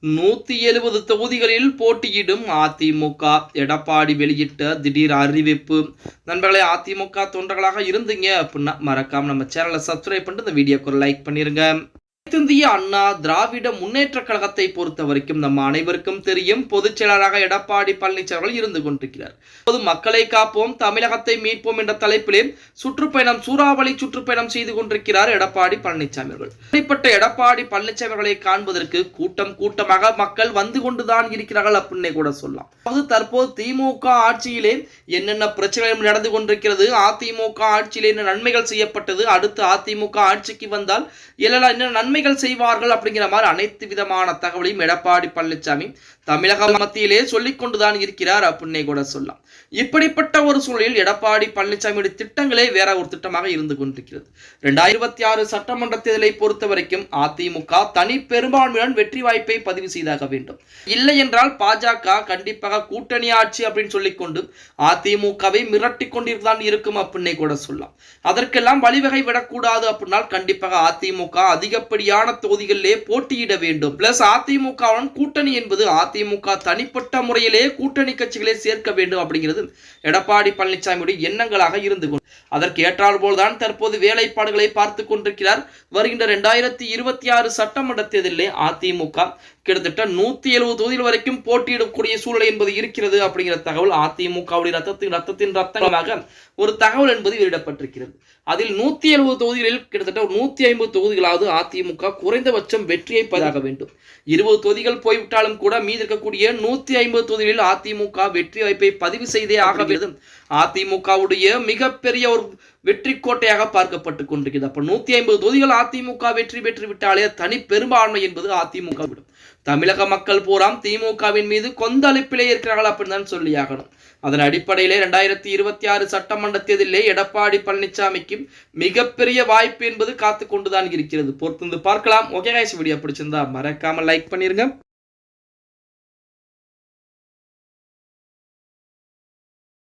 170 தொகுதிகளில் போட்டியிடும் அதிமுக. எடப்பாடி வெளியிட்ட திடீர் அறிவிப்பு. நண்பர்களே, அதிமுக தொண்டர்களாக இருந்தீங்க அப்படின்னா மறக்காம நம்ம சேனலை சப்ஸ்கிரைப் பண்ணிட்டு இந்த வீடியோக்கு ஒரு லைக் பண்ணிருங்க. இந்திய அண்ணா திராவிட முன்னேற்ற கழகத்தை பொறுத்த வரைக்கும் நம்ம அனைவருக்கும் தெரியும், பொதுச் செயலாளராக எடப்பாடி பழனிசாமி இருந்து கொண்டிருக்கிறார். மக்களை காப்போம், தமிழகத்தை மீட்போம் என்ற தலைப்பிலே சுற்றுப்பயணம், சூறாவளி சுற்றுப்பயணம் செய்து கொண்டிருக்கிறார் எடப்பாடி பழனிசாமி அவர்கள். இப்படிப்பட்ட எடப்பாடி பழனிசாமி அவர்களை காண்பதற்கு கூட்டம் கூட்டமாக மக்கள் வந்து கொண்டுதான் இருக்கிறார்கள் அப்படின்னு கூட சொல்லலாம். தற்போது திமுக ஆட்சியிலே என்னென்ன பிரச்சனைகள் நடந்து கொண்டிருக்கிறது, அதிமுக ஆட்சியிலே என்ன நன்மைகள் செய்யப்பட்டது, அடுத்து அதிமுக ஆட்சிக்கு வந்தால் என்ன நன்மைகள் செய்வார்கள் அப்படிங்கிற மாதிரி அனைத்து விதமான தகவலையும் எடப்பாடி பழனிசாமி தமிழக மத்தியிலே சொல்லிக் கொண்டுதான் இருக்கிறார் அப்படின்னே கூட சொல்லலாம். இப்படிப்பட்ட ஒரு சூழலில் எடப்பாடி பழனிசாமியுடைய திட்டங்களே வேற ஒரு திட்டமாக இருந்து கொண்டிருக்கிறது. 2026 சட்டமன்ற தேர்தலை பொறுத்த வரைக்கும் அதிமுக தனி பெரும்பான்மையுடன் வெற்றி வாய்ப்பை பதிவு செய்தாக வேண்டும். இல்லை என்றால் பாஜக கண்டிப்பாக கூட்டணி ஆட்சி அப்படின்னு சொல்லிக்கொண்டு அதிமுகவை மிரட்டி கொண்டிருந்தான் இருக்கும் அப்படின்னே கூட சொல்லலாம். அதற்கெல்லாம் வழிவகை விடக்கூடாது அப்படின்னா கண்டிப்பாக அதிமுக அதிகப்படியான தொகுதிகளிலே போட்டியிட வேண்டும். பிளஸ் அதிமுகவுடன் கூட்டணி என்பது அதிமுக தனிப்பட்ட முறையிலே கூட்டணி கட்சிகளை சேர்க்க வேண்டும் அப்படிங்கிறது எடப்பாடி பழனிசாமியுடைய எண்ணங்களாக இருந்து கொண்டு அதற்கு ஏற்றால் போல்தான் தற்போது வேலைப்பாடுகளை பார்த்து கொண்டிருக்கிறார். வருகின்ற 2026 சட்டமன்ற தேர்தலிலே அதிமுக கிட்டத்தட்ட 170 தொகுதிகள் வரைக்கும் போட்டியிடக்கூடிய சூழல் என்பது இருக்கிறது அப்படிங்கிற தகவல் அதிமுகவுடைய ரத்தத்தின் ரத்தமாக ஒரு தகவல் என்பது வெளியிடப்பட்டிருக்கிறது. அதில் 170 தொகுதிகளில் கிட்டத்தட்ட 150 தொகுதிகளாவது அதிமுக குறைந்தபட்சம் வெற்றியை பதிவாக வேண்டும். 20 தொகுதிகள் போய்விட்டாலும் கூட மீதி இருக்கக்கூடிய 150 தொகுதிகளில் அதிமுக வெற்றி வாய்ப்பை பதிவு செய்தே ஆக வேண்டும். அதிமுகவுடைய மிகப்பெரிய ஒரு வெற்றி கோட்டையாக பார்க்கப்பட்டுக் கொண்டிருக்கிறது. அப்ப 150 தொகுதிகள் அதிமுக வெற்றி பெற்று விட்டாலே தனி பெரும்பான்மை என்பது அதிமுக விடும். தமிழக மக்கள் பூராம் திமுகவின் மீது கொந்தளிப்பிலே இருக்கிறார்கள் அப்படின்னு தான் சொல்லி ஆகணும். அதன் அடிப்படையிலே 2026 சட்டமன்ற தேர்தலிலே எடப்பாடி பழனிசாமிக்கு மிகப்பெரிய வாய்ப்பு என்பது காத்து கொண்டுதான் இருக்கிறது. பொறுத்து பார்க்கலாம். ஓகே கைஸ், வீடியோ பிடிச்சிருந்தா மறக்காம லைக் பண்ணிருங்க.